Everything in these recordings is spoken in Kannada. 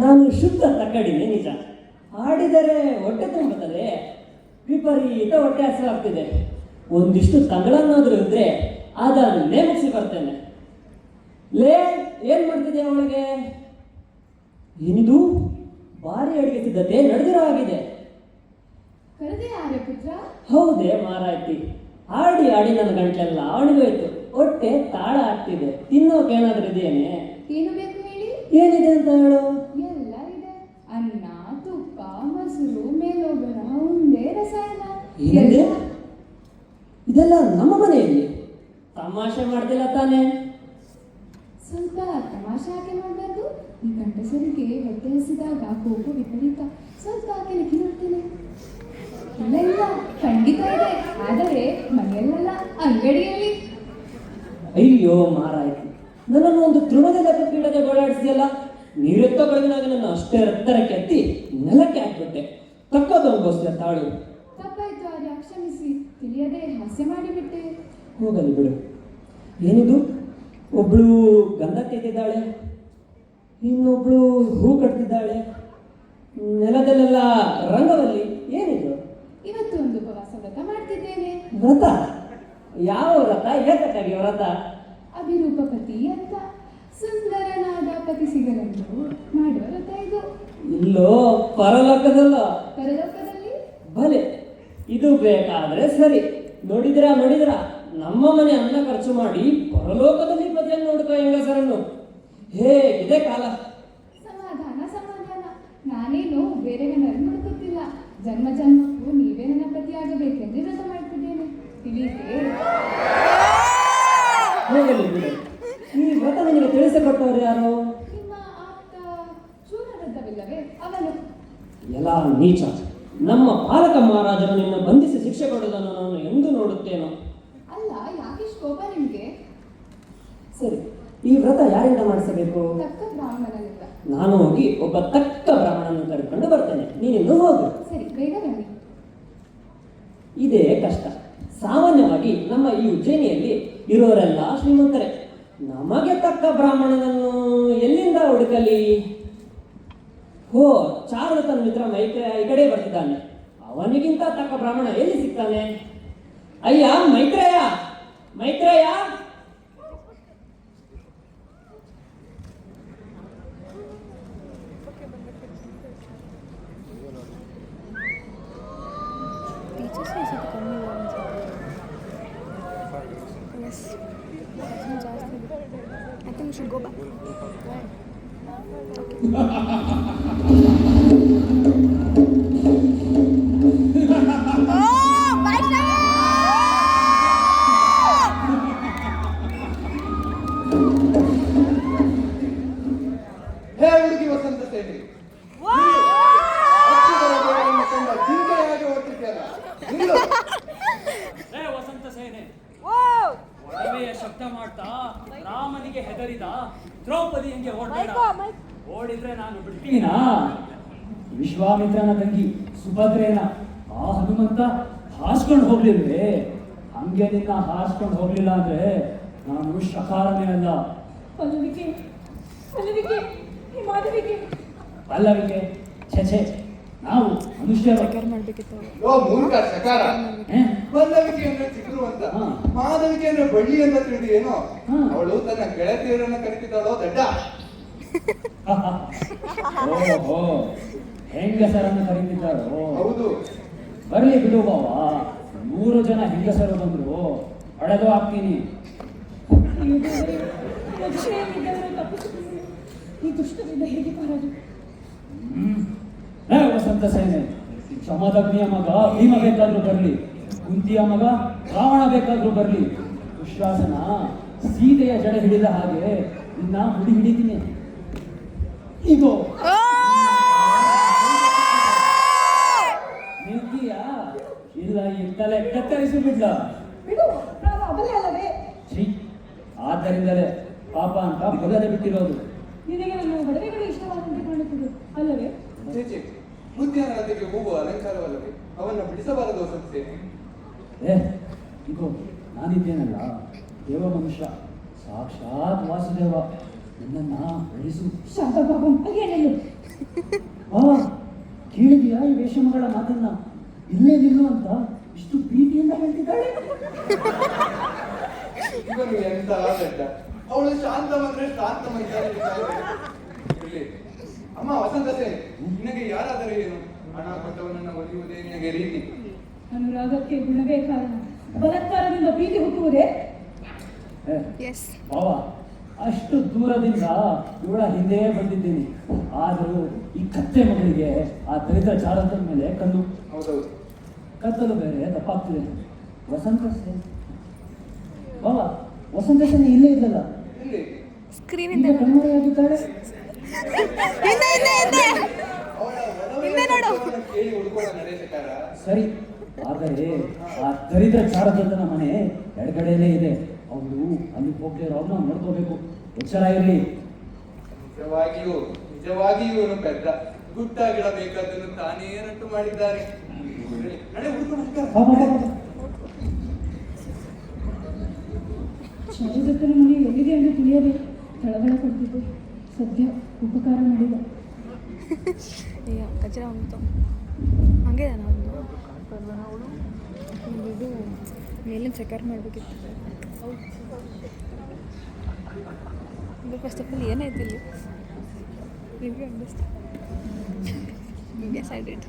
ನಾನು ಶುದ್ಧ ತಕ್ಕಡಿನೇ ನಿಜ. ಆಡಿದರೆ ಹೊಟ್ಟೆ ತುಂಬುತ್ತದೆ, ವಿಪರೀತ ಹೊಟ್ಟೆ ಹಸಿವಾಗ್ತಿದೆ. ಒಂದಿಷ್ಟು ತಂಗಳನ್ನಾದ್ರೂ ಇದ್ರೆ ಅದನ್ನೇ ಮುಗಿಸಿ ಬರ್ತೇನೆ. ಲೇ, ಏನ್ ಮಾಡ್ತಿದೆ ಅವಳಿಗೆ? ಏನಿದು? ಭಾರಿ ಅಡಿಗೆ ಸಿದ್ಧತೆ ನಡೆದಿರೋ ಆಗಿದೆ. ಹೌದೇ ಮಾರಾಯ್ತಿ, ಆಡಿ ಆಡಿ ನನ್ನ ಗಂಟೆಲ್ಲ ಒಣಗೋಯ್ತು. ಹೊಟ್ಟೆ ತಾಳ ಆಗ್ತಿದೆ. ತಿನ್ನೋಕೆ ಏನಾದ್ರೂ ಇದೆಯೇನೆ? ಏನು ಬೇಕು ಹೇಳಿ? ಏನಿದೆ ಅಂತ ಹೇಳು. ಎಲ್ಲ ಇದೆ. ಅನ್ನ, ತುಪ್ಪ, ಮೊಸರು, ಮೇಲೋಗರ, ಉಂಡೆ, ರಸಾಯನ. ಏನಿದೆ? ಇದೆಲ್ಲ ನಮ್ಮ ಮನೆಯಲ್ಲಿ ತಮಾಷೆ ಮಾಡ್ತಿಲ್ಲ ತಾನೆ? ಸ್ವಲ್ಪ ತಮಾಷೆ ಯಾಕೆ ಮಾಡಬಾರ್ದು? ಈ ಗಂಡಸರಿಗೆ ಹೊಟ್ಟೆ ಹಸಿದಾಗ ಕೋಪ ವಿಪರೀತ. ಸ್ವಲ್ಪ ಕೆಳಗೆ ನೋಡ್ತೇನೆ. ಇಲ್ಲ ಇಲ್ಲ, ಖಂಡಿತ ಇದೆ. ಆದರೆ ಮನೆಯಲ್ಲ, ಅಂಗಡಿಯಲ್ಲಿ. ಅಯ್ಯೋ ಮಾರಾಯ್ತು, ನನ್ನನ್ನು ಒಂದು ತೃಣದ ಲೆಕ್ಕಕ್ಕೆ ಇಡದೆ ಗೋಳಾಡಿಸಿದೆಯಲ್ಲ. ನೀರೆತ್ತೋ ಬೆಳಗಿನಾಗ ನನ್ನ ಅಷ್ಟೇ ಎತ್ತರಕ್ಕೆ ಎತ್ತಿ ನೆಲಕ್ಕೆ ಹಾಕ್ಬಿಟ್ಟೆ. ತಕ್ಕದು ಅನ್ಬೋಸ್ತೀಯ ತಾಳು. ತಪ್ಪಾಯ್ತು ಆರ್ಯ, ಕ್ಷಮಿಸಿ. ತಿಳಿಯದೆ ಹಾಸ್ಯ ಮಾಡಿಬಿಟ್ಟೆ. ಹೋಗಲಿ ಬಿಡು. ಏನಿದು? ಒಬ್ಳು ಗಂಧ ತೆಗೆದಿದ್ದಾಳೆ, ಇನ್ನೊಬ್ಳು ಹೂ ಕಟ್ತಿದ್ದಾಳೆ, ನೆಲದಲ್ಲೆಲ್ಲ ರಂಗವಲ್ಲಿ. ಏನಿದು? ಇವತ್ತು ಒಂದು ಉಪವಾಸ ವ್ರತ ಮಾಡ್ತಿದ್ದೇನೆ. ವ್ರತ? ಯಾವ ವ್ರತ? ಏತಕ್ಕಾಗಿ ವ್ರತ? ಅಭಿರೂಪಪತಿ ಅಂತ ಸುಂದರನಾದ ಪತಿ ಸಿಗಲೆಂದು ಮಾಡುವ ವ್ರತ ಇದು. ಇಲ್ಲೋ ಪರಲೋಕದಲ್ಲ. ಪರಲೋಕದಲ್ಲಿ? ಭಲೆ, ಇದು ಬೇಕಾದ್ರೆ ಸರಿ. ನೋಡಿದ್ರಾ ನಮ್ಮ ಮನೆ ಅನ್ನ ಖರ್ಚು ಮಾಡಿ ಪರಲೋಕದಲ್ಲಿ ಪತಿಯನ್ನು ನೋಡ್ಕೋ ಹೆಂಗಸರನ್ನು. ಹೇಗಿದೆ ಕಾಲ? ಸಮಾಧಾನ ಸಮಾಧಾನ. ನಾನೇನು ಬೇರೆ ಗಂಡರನ್ನು ಹುಡುಕುತ್ತಿಲ್ಲ. ಜನ್ಮ ಜನ್ಮಕ್ಕೂ ನೀವೇ ನನ್ನ ಪತಿಯಾಗಬೇಕೆಂದು ವ್ರತ ಮಾಡ್ತಿದ್ದೇನೆ. ತಿಳಿಯಿತೆ? ಹೋಗಲಿ ಬಿಡು. ಈ ವ್ರತ ನಿನಗೆ ತಿಳಿಸಿಕೊಟ್ಟವರು ಯಾರು? ನಿಮ್ಮ ಆಪ್ತ ಶೂರವೃದ್ಧವಿಲ್ಲವೇ ಅವನು. ಎಲ್ಲ ನೀಚ. ನಮ್ಮ ಪಾಲಕ ಮಹಾರಾಜರು ನಿನ್ನ ಬಂಧಿಸಿ ಶಿಕ್ಷೆ ಕೊಡುವುದನ್ನು ನಾನು ಎಂದು ನೋಡುತ್ತೇನೋ. ಅಲ್ಲ, ಯಾಕಿಷ್ಟು ಕೋಪ ನಿಮ್ಗೆ? ಸರಿ, ಈ ವ್ರತ ಯಾರಿಂದ ಮಾಡಿಸಬೇಕು? ತಕ್ಕ ಬ್ರಾಹ್ಮಣನಿಂದ. ನಾನು ಹೋಗಿ ಒಬ್ಬ ತಕ್ಕ ಬ್ರಾಹ್ಮಣನನ್ನು ಕರೆದುಕೊಂಡು ಬರ್ತೇನೆ. ನೀನಿನ್ನು ಹೋಗು. ಸರಿ, ಬೇಗ ಬನ್ನಿ. ಇದೇ ಕಷ್ಟ. ಸಾಮಾನ್ಯವಾಗಿ ನಮ್ಮ ಈ ಉಜ್ಜಯಿನಿಯಲ್ಲಿ ಇರೋರೆಲ್ಲ ಶ್ರೀಮಂತರೇ. ನಮಗೆ ತಕ್ಕ ಬ್ರಾಹ್ಮಣನನ್ನು ಎಲ್ಲಿಂದ ಹುಡುಕಲಿ? ಹೋ, ಚಾರು ತನ್ನ ಮಿತ್ರ ಮೈತ್ರೇಯ ಈ ಕಡೆ ಬರ್ತಿದ್ದಾನೆ. ಅವನಿಗಿಂತ ತಕ್ಕ ಬ್ರಾಹ್ಮಣ ಎಲ್ಲಿ ಸಿಗ್ತಾನೆ? ಅಯ್ಯ Maitreya, Maitreya! I think we should go back. Oh, bye, ಹೇ ಹುಡುಗಿ ವಸಂತ ಸೇನೆ, ಜಿಂಕೆಯಾಗಿ ಓಡ್ತಿದ್ಯಲ್ಲ. ಹೇ ವಸಂತ ಸೇನೆ, ಒಡವೆಯ ಶಬ್ದ ಮಾಡ್ತಾ ರಾಮನಿಗೆ ಹೆದರಿದ ದ್ರೌಪದಿ ಹೆಂಗೆ ಓಡಬೇಡ. ಓಡಿದ್ರೆ ನಾನು ಬಿಡ್ತೀನಾ? ವಿಶ್ವಾಮಿತ್ರನ ತಂಗಿ ಸುಭದ್ರೇನ ಆ ಹನುಮಂತ ಹಾಸ್ಕೊಂಡು ಹೋಗ್ಲಿಲ್ವೇ? ಹಂಗೆ ನಿನ್ನ ಹಾಸ್ಕೊಂಡು ಹೋಗ್ಲಿಲ್ಲ ಅಂದ್ರೆ ನಾನು ಶಕಾರನೇ ಅಲ್ಲ. ಪಲ್ಲವಿಗೆ, ಪಲ್ಲವಿಗೆ, ಮಾಧವಿಗೆ, ಪಲ್ಲವಿಗೆ ಛೆ, ನಾವು ಮನುಷ್ಯರು. ಓ ಮೂರ್ಖ ಶಕಾರ. ಪಲ್ಲವಿಕೆ ಅಂದ್ರೆ ಚಿಗುರು ಅಂತ, ಮಾಧವಿಕೆ ಅಂದ್ರೆ ಬಳ್ಳಿ ಅಂತ ತಿಳಿದು ಏನೋ. ಅವಳು ತನ್ನ ಗೆಳತಿಯರನ್ನ ಕರೀತಿದ್ದಾಳೋ ದಡ್ಡ. ಓಹೋ, ಹೆಂಗಸರನ್ನು ಕರೀತಿದ್ದಾರೋ? ಹೌದು. ಬರ್ಲಿ ಬಿಡು ಬಾವ, 3 ಜನ ಹೆಂಗಸರು ಬಂದ್ರು ಹೊಡೆದು ಹಾಕ್ತೀನಿ. ಈ ದುಷ್ಟರಿಂದ ಹೇಗೆ ಪಾರಾದು? ವಸಂತ ಸೇನೆ, ಸಮದಗ್ನಿಯ ಮಗ ಭೀಮ ಬೇಕಾದ್ರೂ ಬರ್ಲಿ, ಕುಂತಿಯ ಮಗ ರಾವಣ ಬೇಕಾದ್ರೂ ಬರ್ಲಿ, ದುಶ್ಯಾಸನ ಸೀತೆಯ ಜಡ ಹಿಡಿದ ಹಾಗೆ ನಿನ್ನ ಹಿಡಿತೀನಿ. ಇದು ನಿಲ್ತೀಯಾ? ಇಲ್ಲ, ಈ ತಲೆ ಕತ್ತರಿಸಿ ಬಿಡ್ಲ. ಬಿಡು, ನಾನು ಅಬಲೆ ಅಲ್ಲವೇ? ಛೀ, ಆದ್ದರಿಂದಲೇ ಪಾಪ ಅಂತ ಬಲ್ಲದೆ ಬಿಟ್ಟಿರೋದು. ನಿನಗೆ ನನ್ನ ಒಡವೆಗಳು ಇಷ್ಟವಾದಂತೆ ಕಾಣುತ್ತದೆ ಅಲ್ಲವೇ? ಚೇಚೆ, ಉದ್ಯಾನವನಕ್ಕೆ ಹೋಗುವ ಅಲಂಕಾರವಲ್ಲವೇ? ಅವನ್ನ ಬಿಡಿಸಬಾರದು ಸಂಸ್ಥೆ. ಇದು ನಾನಿದ್ದೇನಲ್ಲ, ದೇವ ಮನುಷ್ಯ, ಸಾಕ್ಷಾತ್ ವಾಸುದೇವ, ನನ್ನನ್ನ ಬೆಳೆಸು. ಶಾಂತಬಾಬು ಹಾಗೇನಲ್ಲ. ಕೇಳಿದೆಯಾ ಈ ವೇಷಮಗಳ ಮಾತನ್ನ? ಇಲ್ಲೇ ನಿಲ್ಲು ಅಂತ ಇಷ್ಟು ಪ್ರೀತಿಯಿಂದ ಹೇಳ್ತಿದ್ದಾಳೆ. ಇವನು ಎಂತ ದಡ್ಡ. ಅವಳು ಶಾಂತವಂದ್ರೆ ಶಾಂತವಂತ. ಅಮ್ಮ ವಸಂತತೆ, ನಿನಗೆ ಯಾರಾದರೆ ಏನು? ಹಣ ಕೊಟ್ಟವನನ್ನ ಒಲಿಯುವುದೇ ನಿನಗೆ ರೀತಿ. ಅನುರಾಗಕ್ಕೆ ಗುಣವೇ ಕಾರಣ, ಬಲಾತ್ಕಾರದಿಂದ ಪ್ರೀತಿ ಹುಟ್ಟುವುದೇ? ಎಸ್. ಬಾವ, ಅಷ್ಟು ದೂರದಿಂದ ಇವಳ ಹಿಂದೆ ಬಂದಿದ್ದೀನಿ. ಆದರೂ ಈ ಕತ್ತೆ ಮಗಳಿಗೆ ಆ ದರಿದ್ರ ಚಾರದ ಮೇಲೆ ಕಣ್ಣು. ಹೌದೌದು, ಕತ್ತಲು ಬೇರೆ ತಪ್ಪಾಗ್ತಿದೆ. ವಸಂತ ಬಾವ, ವಸಂತ ಸೇನೆ ಇಲ್ಲೇ ಇಲ್ಲಲ್ಲ, ಎಲ್ಲಿ? ಸ್ಕ್ರೀನಿಂದ ಕಣ್ಮರೆಯಾಗಿದ್ದಾಳೆ. ಅವಳ ಒಲವೇ ತತ್ವವನ್ನು ಕೇಳಿ ಹುಡುಕೋಣ ನಡೆಸಕಾರ. ಸರಿ, ಆದರೆ ಆ ದರಿದ್ರ ಚಾರದನ ಮನೆ ಎಡಗಡೆಯಲ್ಲೇ ಇದೆ. ಅವಳು ಅಲ್ಲಿ ಹೋಗದೆ ಅವ್ರನ್ನ ನೋಡ್ಕೋಬೇಕು. ಎಚ್ಚರ ಇರಲಿ. ನಿಜವಾಗಿಯೂ ಇವನು ಪೆದ್ದ. ಗುಟ್ಟಾಗಿಡಬೇಕಾದನ್ನು ತಾನೇ ರಟ್ಟು ಮಾಡಿದ್ದಾನೆ. ನಡೆ ಹುಡುಕೊಂಡು. ಶಾರದತ್ತನ ಮನೆ ಎಲ್ಲಿದೆ ಎಂದು ತಿಳಿಯಬೇಕು. ತಳಗಳ ಕೊಡ್ತಿದ್ದೆ, ಸದ್ಯ ಉಪಕಾರ ಮಾಡಿದ. ಅಯ್ಯೋ ಕಚರ ಉಂಟು ಹಂಗೆ ಒಂದು ಇದು ಮೇಲಿನ ಚೆಕರ್ ಮಾಡಬೇಕಿತ್ತು. ಇದು ಫಸ್ಟ್ ಆಫ್ ಆಲ್ ಏನಾಯ್ತು ಇಲ್ಲಿ? ನಿಮಗೆ ಅಂಡರ್ಸ್ಟ್ಯಾಂಡ್. S I did.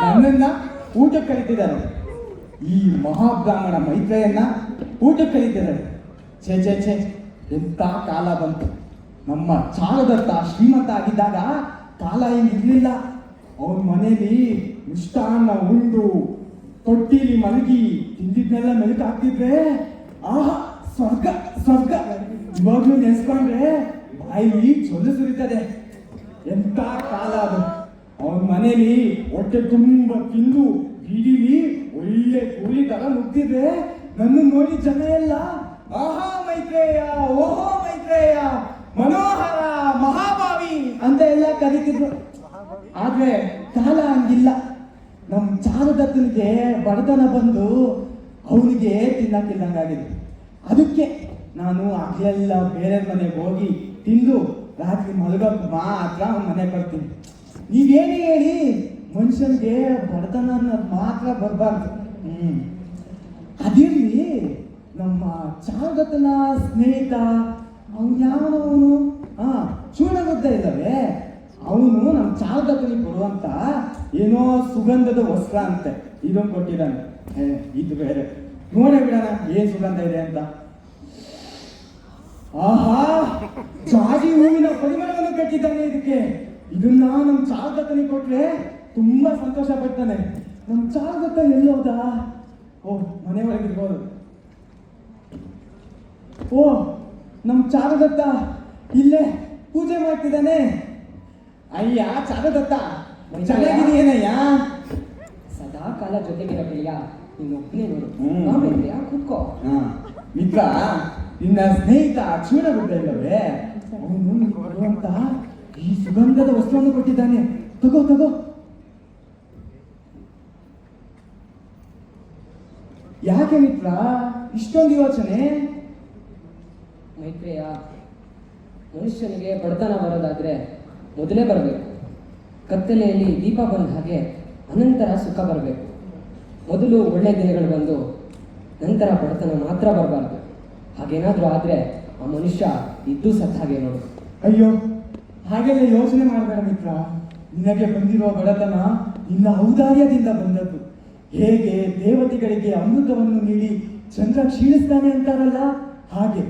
ನನ್ನನ್ನ ಊಟಕ್ಕೆ ಕರೀತಿದ್ದಾರೆ. ಈ ಮಹಾಬ್ರಾಹ್ಮಣ ಮೈತ್ರೆಯನ್ನ ಊಟಕ್ಕೆ ಕರೀತಿದ್ದಾರೆ. ಛೇ ಛೇ ಛೇ, ಎಂತ ಕಾಲ ಬಂತು. ನಮ್ಮ ಚಾರುದತ್ತ ಶ್ರೀಮಂತ ಆಗಿದ್ದಾಗ ಕಾಲ ಹಿಂಗಿರ್ಲಿಲ್ಲ. ಅವನ ಮನೇಲಿ ಮಿಷ್ಟಾನ್ನ ಉಂಡು ತೊಟ್ಟಿಲಿ ಮಲಗಿ ತಿಂದಿದ್ನೆಲ್ಲ ಮೆಲುಕಾಗ್ತಿದ್ರೆ ಆಹಾ ಸ್ವರ್ಗ ಸ್ವರ್ಗ. ಇವಾಗ್ಲೂ ನೆನೆಸ್ಕೊಂಡ್ರೆ ಬಾಯಿಲಿ ಜೊಲ್ಲು ಸುರಿತದೆ. ಎಂತ ಕಾಲ ಅದು. ಅವನ ಮನೇಲಿ ಹೊಟ್ಟೆ ತುಂಬ ತಿಂದು ಬೀದಿಲಿ ಒಳ್ಳೆ ಕೂಲಿ ತರ ನುಗ್ತಿದ್ರೆ ನನ್ನ ನೋಡಿ ಜನ ಎಲ್ಲ ಆಹಾ ಮೈತ್ರೇಯ, ಓಹೋ ಮೈತ್ರೇಯ, ಮನೋಹರ, ಮಹಾಭಾವಿ ಅಂತ ಎಲ್ಲ ಕರೀತಿದ್ರು. ಆದ್ರೆ ಕಾಲ ಹಂಗಿಲ್ಲ. ನಮ್ ಚಾರುದತ್ತನಿಗೆ ಬಡತನ ಬಂದು ಅವನಿಗೆ ತಿನ್ನಕ್ಕಿಲ್ಲಂಗಾಗಿದೆ. ಅದಕ್ಕೆ ನಾನು ಆಗ್ಲೆಲ್ಲ ಬೇರೆ ಮನೆಗೆ ಹೋಗಿ ತಿಂದು ರಾತ್ರಿ ಮಲಗೋಕ್ ಮಾತ್ರ ಅವನ ಮನೆ ಬರ್ತೀನಿ. ನೀವೇನೇ ಹೇಳಿ ಮನುಷ್ಯನಿಗೆ ಬಡತನ ಅನ್ನೋದು ಮಾತ್ರ ಬರಬಾರ್ದು. ಅದಿರ್ಲಿ, ನಮ್ಮ ಚಾರುದತ್ತನ ಸ್ನೇಹಿತ ಅವನು ಯಾವನವನು? ಚೂಡಗುದ್ದ ಇಲ್ಲವೇ, ಅವನು ನಮ್ಮ ಚಾರುದತ್ತನಿಗೆ ಕೊಡುವಂತ ಏನೋ ಸುಗಂಧದ ವಸ್ತ್ರ ಅಂತೆ ಇದೊಂದು ಕೊಟ್ಟಿದ್ದಾನೆ. ಇದು ಬೇರೆ ನೋಡೇ ಬಿಡೋಣ ಏನ್ ಸುಗಂಧ ಇದೆ ಅಂತ. ಆಹಾ, ಜಾಜಿ ಹೂವಿನ ಪರಿಮಳವನ್ನು ಕಟ್ಟಿದ್ದಾನೆ ಇದಕ್ಕೆ. ಇದನ್ನ ನಮ್ಮ ಚಾರುದತ್ತನಿಗೆ ಕೊಟ್ರೆ ತುಂಬಾ ಸಂತೋಷ ಪಡ್ತಾನೆ. ನಮ್ಮ ಚಾರುದತ್ತ ಎಲ್ಲೋದ? ಓ, ಮನೆ ಒಳಗಿರ್ಬೋದು. ಓ, ನಮ್ಮ ಚಾರುದತ್ತ ಇಲ್ಲೇ ಪೂಜೆ ಮಾಡ್ತಿದ್ದಾನೆ. ಅಯ್ಯ ಚಾರುದತ್ತ, ಚೆನ್ನಾಗಿದೆಯೇನಯ್ಯ? ಸದಾ ಕಾಲ ಜೊತೆಗಿರೋ ಗೆಳೆಯ ಇನ್ನೊಬ್ಬನೇ ನೋಡು. ಆಮೇಲೆ ಕೂತ್ಕೋ. ಮಿತ್ರ, ನಿನ್ನ ಸ್ನೇಹಿತ ಚೂಡಗುಡ್ಡ ಇಲ್ಲವೇ, ಅವನು ಕೊಡುವಂತ ಈ ಸುಗಂಧದ ವಸ್ತ್ರವನ್ನು ಕೊಟ್ಟಿದ್ದಾನೆ. ತಗೋ ತಗೋ. ಯಾಕೆ ಮಿತ್ರ ಇಷ್ಟೊಂದು ಯೋಚನೆ? ಮೈತ್ರೇಯ, ಮನುಷ್ಯನಿಗೆ ಬಡತನ ಬರೋದಾದ್ರೆ ಮೊದಲೇ ಬರಬೇಕು. ಕತ್ತಲೆಯಲ್ಲಿ ದೀಪ ಬಂದ ಹಾಗೆ ಅನಂತರ ಸುಖ ಬರಬೇಕು. ಮೊದಲು ಒಳ್ಳೆ ದಿನಗಳು ಬಂದು ನಂತರ ಬಡತನ ಮಾತ್ರ ಬರಬಾರ್ದು. ಹಾಗೇನಾದರೂ ಆದರೆ ಆ ಮನುಷ್ಯ ಇದ್ದು ಸತ್ತ ಹಾಗೆ ನೋಡು. ಅಯ್ಯೋ, ಹಾಗೆಲ್ಲ ಯೋಚನೆ ಮಾಡಬೇಡ ಮಿತ್ರ. ನಿನಗೆ ಬಂದಿರೋ ಬಡತನ ನಿನ್ನ ಔದಾರ್ಯದಿಂದ ಬಂದದ್ದು. ಹೇಗೆ ದೇವತೆಗಳಿಗೆ ಅಮೃತವನ್ನು ನೀಡಿ ಚಂದ್ರ ಕ್ಷೀಣಿಸ್ತಾನೆ ಅಂತಾರಲ್ಲ, ಹಾಗೆ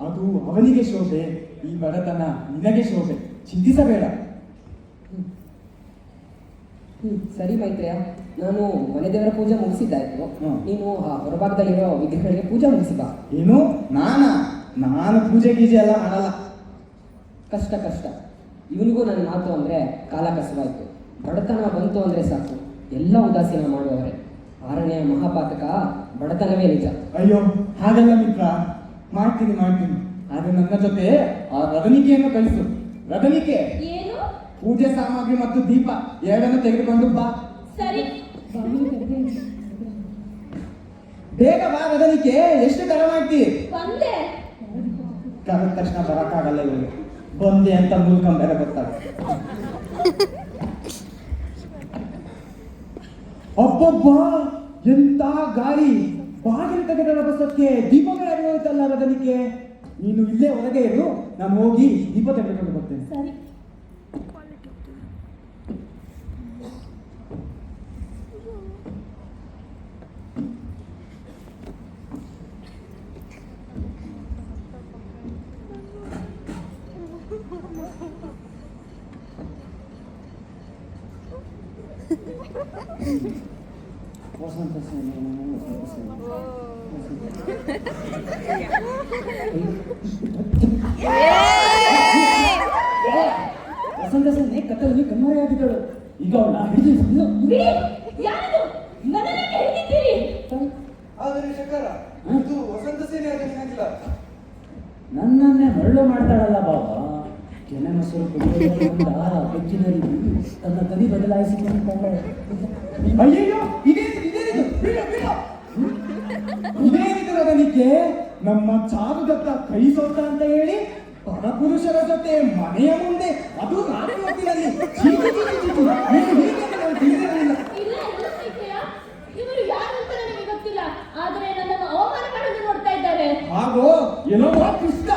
ಅದು ಅವನಿಗೆ ಶೋಭೆ, ಈ ಬಡತನ ನಿನಗೆ ಶೋಭೆ. ಚಿಂತಿಸಬೇಡ. ಸರಿ ಮೈತ್ರೇಯ, ನಾನು ಮನೆ ದೇವರ ಪೂಜೆ ಮುಗಿಸಿದ್ದಾಯ್ತು. ನೀನು ಆ ಹೊರಭಾಗದಲ್ಲಿರೋ ವಿಗ್ರಹಗಳಿಗೆ ಪೂಜೆ ಮುಗಿಸಿ ಬಾ. ಏನು? ನಾನು ಪೂಜೆ ಗೀಜೆ ಎಲ್ಲ ಮಾಡಲ್ಲ. ಕಷ್ಟ ಕಷ್ಟ. ಇವನಿಗೂ ನನ್ನ ಮಾತು ಅಂದರೆ ಕಾಲ ಕಸವಾಯಿತು. ಬಡತನ ಬಂತು ಅಂದರೆ ಸಾಕು, ಎಲ್ಲ ಉದಾಸೀನ ಮಾಡುವವರೇ. 6ನೇ ಮಹಾಪಾತಕ ಬಡತನವೇ ನಿಜ. ಅಯ್ಯೋ, ಹಾಗಲ್ಲ ಮಿತ್ರ. ಮಾಡ್ತೀನಿ. ಆದ್ರೆ ನನ್ನ ಜೊತೆ ಆ ರದನಿಕೆಯನ್ನು ಕಳಿಸು. ರದನಿಕೆ, ಏನು? ಪೂಜೆ ಸಾಮಗ್ರಿ ಮತ್ತು ದೀಪ ಎರಡನ್ನು ತೆಗೆದುಕೊಂಡು ಬಾ. ಸರಿ. ಬೇಗ ಬಾ ರದನಿಕೆ. ಎಷ್ಟು ತಡ ಮಾಡ್ತಿ? ಬಂದೆ. ಕರೆದ ತಕ್ಷಣ ಬರಕ್ಕಾಗಲ್ಲ ಇವಳು. ಬಂದೆ ಅಂತ ಬೇರೆ ಗೊತ್ತಾಗುತ್ತೆ. ಅಬ್ಬಬ್ಬಾ, ಎಂತ ಗಾಳಿ! ಬಾಗಿಲು ತೆಗೆದ ಬಸಕ್ಕೆ ದೀಪಗಳಾಗಿ ಹೋಯ್ತಲ್ಲ ರದನಿಕೆ. ನೀನು ಇಲ್ಲೇ ಹೊರಗೆ ಇರು, ನಾನು ಹೋಗಿ ದೀಪ ತೆಗೆದುಕೊಂಡು ಬರ್ತೇನೆ. ಸರಿ. ವಸಂತ ಸೇನೆ, ವಸಂತ ಸೇನೆ ಕತ್ತಲಲ್ಲಿ ಕಣ್ಮರೆಯಾಗಿದ್ದಳು. ಈಗ ಅವಳ ಹಿಡಿದು ಯಾರು ನನ್ನನ್ನೇ ಹಿಡಿದಿದ್ದೀರಿ? ಆದರೆ ಶಂಕರ, ಇದು ವಸಂತ ಸೇನೆ ಆಗಿಲ್ಲ. ನನ್ನನ್ನೇ ಮರಳು ಮಾಡ್ತಾಳಲ್ಲ ಬಾಬಾ. ಕೆನೆ ಮೊಸರು ಕುಡಿಯೋದ್ರಿಂದ ಬೆಕ್ಕಿನಲ್ಲಿ ತನ್ನ ತನಿ ಬದಲಾಯಿಸಿಕೊಂಡ್ರೆ ಅಯ್ಯಯ್ಯೋ, ಇದೇನಿದು ರದನಿಕೆ? ನಮ್ಮ ಚಾರುದತ್ತ ಕೈ ಸೋತ ಅಂತ ಹೇಳಿ ಪರಪುರುಷರ ಜೊತೆ ಮನೆಯ ಮುಂದೆ, ಅದು ರಾತ್ರಿ ಹೊತ್ತಿನಲ್ಲಿ. ನೀನು ಹೀಗೆ ನಾನು ತಿಳಿದಿರಲಿಲ್ಲ. ಇಲ್ಲ ಮೈತ್ರೇಯ, ಇವರು ಯಾರು ಅಂತ ನನಗೆ ಗೊತ್ತಿಲ್ಲ. ಆದರೆ ನನ್ನನ್ನು ಅವಮಾನ ಮಾಡಲು ನೋಡ್ತಾ ಇದ್ದಾರೆ. ಹಾಗೋ ಏನೋ ಕೃಷ್ಣ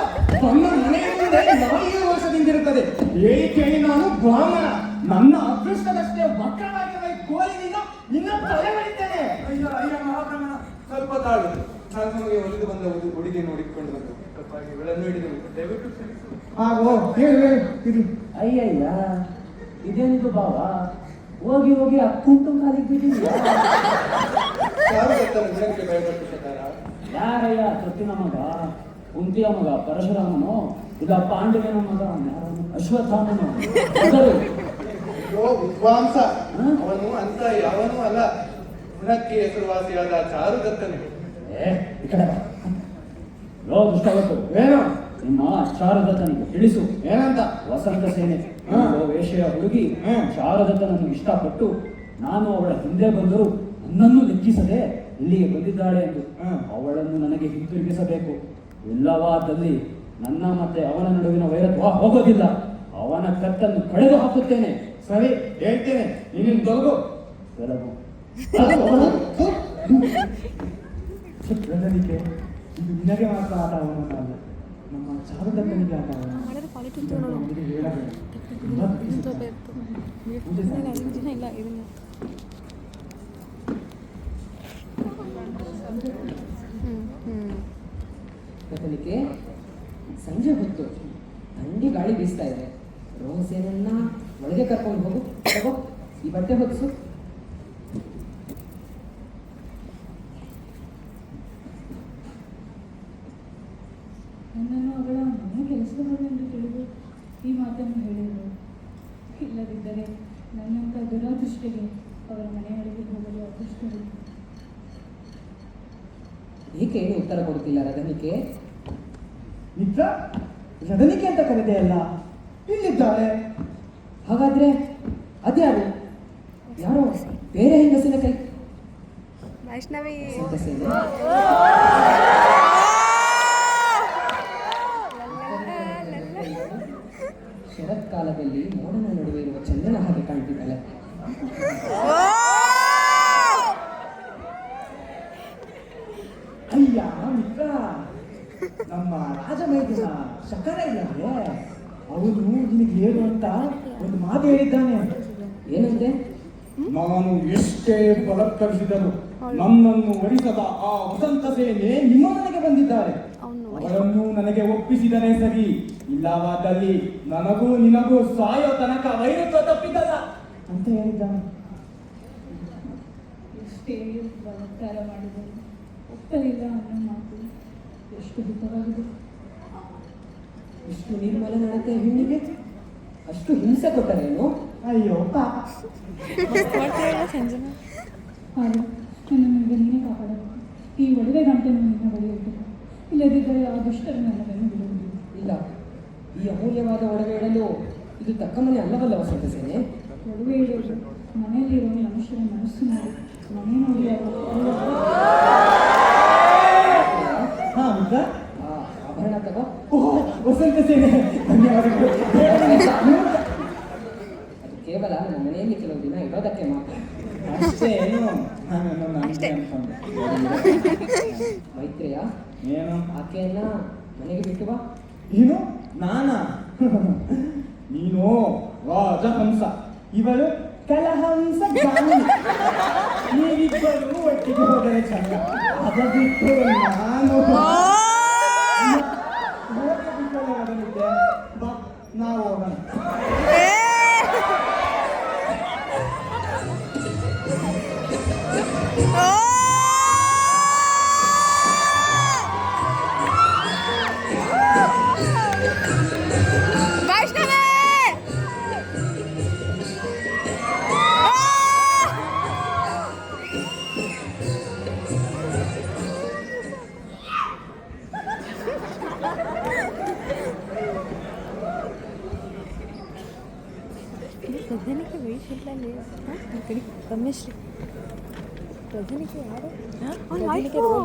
ತನ್ನ ಮನೆಯ ಮುಂದೆ 4 ವರ್ಷದಿಂದಿರುತ್ತದೆ. ಹೇಳಿ ಕೇಳಿ ನಾನು ಬ್ರಾಹ್ಮಣ. ನನ್ನ ಅದೃಷ್ಟದಷ್ಟೇ ವಕ್ರವಾಗಿರುವ ಈ ಕೋಲಿನಿಂದ ನಿನ್ನ ತಲೆ ಬಳಿತೇನೆ. ಅಯ್ಯ ಮಹಾಬ್ರಹ್ಮಣ, ಸ್ವಲ್ಪ ತಾಳು. ನಾನು ನಮಗೆ ಒಲಿದು ಬಂದ ಹುಡುಗಿ ನೋಡಿಕೊಂಡು ಬಂದು ತಪ್ಪಾಗಿ ಇವಳನ್ನು ಹಿಡಿದು ದಯವಿಟ್ಟು ಕ್ಷಮಿಸು. ಹಾಗೋ ಹೇಳು ಇದು. ಅಯ್ಯಯ್ಯ, ಇದೇನಿದು ಬಾವ? ಹೋಗಿ ಅಕ್ಕುಂಟು ಕಾಲಿಗೆ ಬಿಟ್ಟಿದ್ಯಾ? ಚಾರುದತ್ತನ ಗುಣಕ್ಕೆ ಭಯಪಟ್ಟು ಶಕಾರ. ಯಾರಯ್ಯ ಸೊತ್ತಿನ ಮಗ? ಕುಂತಿಯ ಮಗ ಪರಶುರಾಮನು? ಇಲ್ಲ ಪಾಂಡವನ ಮಗ ಅಶ್ವತ್ಥಾಮನು? ಅಯ್ಯೋ ವಿದ್ವಾಂಸ, ಅವನು ಅಂತ ಯಾವನೂ ಅಲ್ಲ. ಗುಣಕ್ಕೆ ಹೆಸರುವಾಸಿಯಾದ ಚಾರುದತ್ತನೇ. ಈ ಕಡೆ ಬಾ. ಲೋ ದುಷ್ಟವತ್ತು, ಏನು? ನಿಮ್ಮ ಚಾರುದತ್ತನಿಗೆ ತಿಳಿಸು. ಏನಂತ? ವಸಂತ ಸೇನೆ ವೇಷೆಯ ಹುಡುಗಿ ಶಾರದತ್ತನನ್ನು ಇಷ್ಟಪಟ್ಟು ನಾನು ಅವಳ ಹಿಂದೆ ಬಂದರೂ ನನ್ನನ್ನು ಲೆಕ್ಕಿಸದೆ ಇಲ್ಲಿಗೆ ಬಂದಿದ್ದಾಳೆ ಎಂದು ಅವಳನ್ನು ನನಗೆ ಹಿಂತಿರುಗಿಸಬೇಕು. ಇಲ್ಲವಾದಲ್ಲಿ ನನ್ನ ಮತ್ತೆ ಅವನ ನಡುವಿನ ವೈರತ್ವ ಹೋಗೋದಿಲ್ಲ. ಅವನ ಕತ್ತನ್ನು ಕಳೆದು ಹಾಕುತ್ತೇನೆ. ಸರಿ, ಹೇಳ್ತೇನೆ. ನೀನು ತೊಲಗು. ರದನಿಕೆ, ಇದು ನಿನಗೆ ಮಾತ್ರ ಆಟವಲ್ಲ, ನಮ್ಮ ಚಾರುದತ್ತನಿಗೆ ಆಟವಲ್ಲ. ಇಲ್ಲ ಇದನ್ನ ಕತ್ತಲಿಕೆ ಸಂಜೆ ಹೊತ್ತು ಥಂಡಿ ಗಾಳಿ ಬೀಸ್ತಾ ಇದೆ. ರೋಹಸೇನನ್ನ ಒಳಗೆ ಕರ್ಕೊಂಡು ಹೋಗು. ತಗೋ, ಈ ಬಟ್ಟೆ ಹೊತ್ಸು. ನನ್ನನ್ನು ಅವಳ ಮನೆ ಕೆಲಸದವಳು ಎಂದು ತಿಳಿದು ಈ ಮಾತನ್ನು ಹೇಳಿದರು. ಇಲ್ಲದಿದ್ದರೆ ನನ್ನಂಥ ದುರಾದೃಷ್ಟಿಗೆ ಅವರ ಮನೆಯೊಳಗೆ ಹೋಗಲು ಅದೃಷ್ಟವಿಲ್ಲ. ಏಕೆ ಏನು ಉತ್ತರ ಕೊಡ್ತಿಲ್ಲ ರದನಿಕೆ? ಮಿತ್ರ, ರದನಿಕೆ ಅಂತ ಕರೆದೆಯಲ್ಲ, ಇಲ್ಲಿದ್ದಾಳೆ. ಹಾಗಾದ್ರೆ ಅದ್ಯಾರು? ಯಾರೋ ಬೇರೆ ಹೆಂಗಸಿನ ಕೈ. ವೈಷ್ಣವಿ ವಸಂತ ಸೇನೆ. ಶರತ್ ಶರತ್ಕಾಲದಲ್ಲಿ ಮೋಡನ ನಡುವೆ ಇರುವ ಚಂದ್ರನ ಹಾಗೆ ಕಾಣ್ತಿದ್ದಾಳೆ. ಅಯ್ಯ ಮಿತ್ರ, ನಮ್ಮ ರಾಜಮೈದಿನ ಶಕರ ಇಲ್ಲವೇ, ಅವನು ನಿನಗೆ ಏನು ಅಂತ ಒಂದು ಮಾತು ಹೇಳಿದ್ದಾನೆ. ಏನಂತೆ? ನಾನು ಎಷ್ಟೇ ಬಲತ್ಕರಿಸಿದರು ನನ್ನನ್ನು ವರಿಸದ ಆ ವಸಂತ ಸೇನೆ ನಿಮ್ಮ ಮನೆಗೆ ಬಂದಿದ್ದಾರೆ. ಅವರನ್ನು ನನಗೆ ಒಪ್ಪಿಸಿದರೆ ಸರಿ, ಇಲ್ಲವಾದಲ್ಲಿ ನನಗೂ ನಿನಗೂ ಸಾಯೋ ತನಕ ವೈರತ್ವ ತಪ್ಪಿದಲ್ಲ ಅಂತ ಹೇಳಿದ್ದಾನೆ. ಎಷ್ಟೇ ಬಲಾತ್ಕಾರ ಮಾಡಿದರು ಒಪ್ಪಲಿಲ್ಲ ಅನ್ನೋ ಮಾತು ಎಷ್ಟು ಹಿತವಾಗಿದೆ. ಇಷ್ಟು ನಿರ್ಮಲ ನಡತೆ ಹೆಣ್ಣಿಗೆ ಅಷ್ಟು ಹಿಂಸೆ ಕೊಟ್ಟರೇನು? ಅಯ್ಯೋ ಪಾಪ. ಸಂಜನಾ ಹಾಗೆ ನನ್ನನ್ನು ಈಗ ನೀನೇ ಕಾಪಾಡಬೇಕು. ಈ ಒಡವೆ ಗಂಟೆಯನ್ನು ನಿನ್ನ ಬಳಿ ಇಟ್ಟರು, ಇಲ್ಲದಿದ್ದರೆ ಆ ದುಷ್ಟರು ನನ್ನ ಬೆನ್ನು ಬಿಡುವುದಿಲ್ಲ. ಇಲ್ಲ, ಈ ಅಮೂಲ್ಯವಾದ ಒಡವೆ ಇಡಲು ಇದು ತಕ್ಕ ಮನೆ ಅಲ್ಲವಲ್ಲ ವಸಂತ ಸೇನೆ. ಒಡವೆ ಇಡುವುದು ಮನೆಯಲ್ಲಿರುವ ಮನುಷ್ಯರ ಮನಸ್ಸು ನೋಡಿ ಮನೆ ನೋಡಿ ಹಾ ಮಿತ್ರ, ಆ ಆಭರಣ ತಗೋ. ಓಹ್ ವಸಂತ ಸೇನೆ, ಧನ್ಯವಾದಗಳು. ಅದು ಕೇವಲ ನನ್ನ ಮನೆಯಲ್ಲಿ ಕೆಲವು ದಿನ ಇರೋದಕ್ಕೆ ಮಾತ್ರ. ಅಷ್ಟೇ ಏನು? ನಾನು ಅಷ್ಟೇ ಅನ್ಕೊಂಡೆ. ಮೈತ್ರೇಯ, ಏನು? ಆಕೆಯನ್ನ ಮನೆಗೆ ಬಿಟ್ಟು ಬಾ. ಏನು ನಾನಾ? ನೀನು ರಾಜಹಂಸ, ಇವಳು ಕಲಹಂಸ ಗಾಂಧಿ. ನೀವಿಬ್ಬರು ಒಟ್ಟಿಗೆ ಹೋದರೆ ಚಂದ. ಅದ ಬಿಟ್ಟು ನಾನು ಬದಲಿದ್ದೆ. ಬಾ ನಾವು ಹೋಗೋಣ. ಪ್ರಧಾನಿಗೆ ವಯಸ್ಸಿಲ್ಲಲ್ಲಿ ರಮೇಶ್ರೀ ಪ್ರಧಾನಿಗೆ ಯಾರು?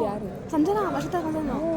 ಯಾರು ಸಂಜನಾ ವರ್ಷ ತಗೊಂಡ ನಾವು